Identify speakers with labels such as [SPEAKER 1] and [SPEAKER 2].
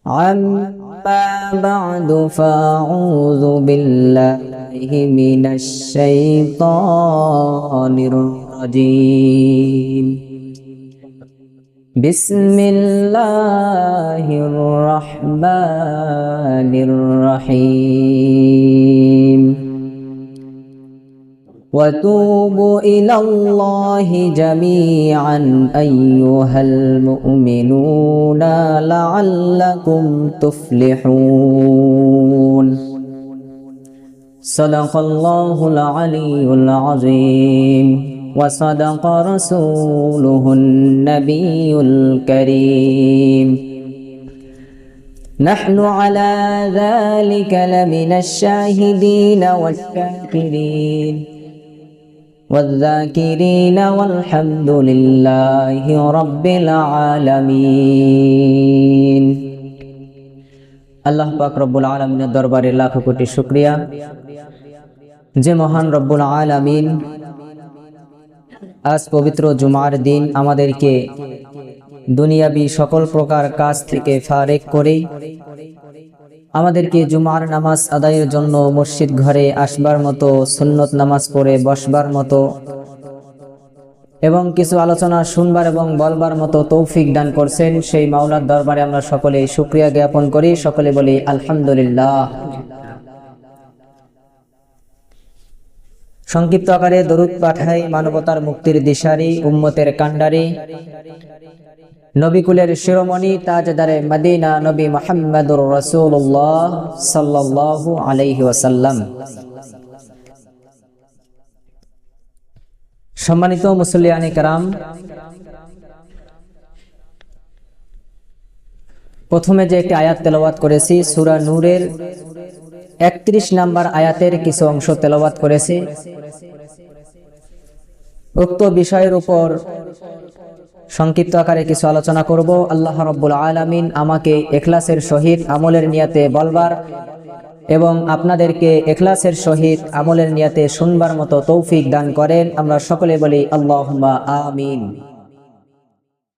[SPEAKER 1] أما بعد فأعوذ بالله من الشيطان الرجيم بسم الله الرحمن الرحيم وتوبوا إلى الله جميعا أيها المؤمنون لعلكم تفلحون صدق الله العلي العظيم وصدق رسوله النبي الكريم نحن على ذلك لمن الشاهدين والشاكرين والذاكرين والحمد لله رب العالمين আল্লাহ পাক রব্বুল আলামিনের দরবারে লাখ কোটি শুকরিয়া যে মহান রব্বুল আলামিন আজ পবিত্র জুমার দিন আমাদেরকে দুনিয়াবি সকল প্রকার কাজ থেকে ফারেক করে আমাদেরকে জুমার নামাজ আদায়ের জন্য মসজিদ ঘরে আসবার মতো, সুন্নত নামাজ পড়ে বসবার মতো এবং কিছু আলোচনা শুনবার এবং বলবার মতো তৌফিক দান করছেন। সেই মাওলার দরবারে আমরা সকলে শুকরিয়া জ্ঞাপন করি, সকলে বলি আলহামদুলিল্লাহ। সংক্ষিপ্ত আকারে দরুদ পাঠাই মানবতার মুক্তির দিশারি, উম্মতের কান্ডারি, নবীকুলের শিরোমণি, তাজদারে মদিনা, নবী মুহাম্মদুর রাসূলুল্লাহ সাল্লাল্লাহু আলাইহি ওয়াসাল্লাম। সম্মানিত মুসল্লিয়ানে কেরাম, প্রথমে যে একটি আয়াত তেলাওয়াত করেছি সূরা নূরের 31 নম্বর আয়াতের কিছু অংশ তেলাওয়াত করেছি। উক্ত বিষয়ের উপর সংক্ষিপ্ত আকারে কিছু আলোচনা করব। আল্লাহ রাব্বুল আলামিন আমাকে ইখলাসের সহিত আমলের নিয়তে বলবার এবং আপনাদেরকে ইখলাসের সহিত আমলের নিয়তে শুনবার মতো তৌফিক দান করেন। আমরা সকলে বলি আল্লাহুম্মা আমিন।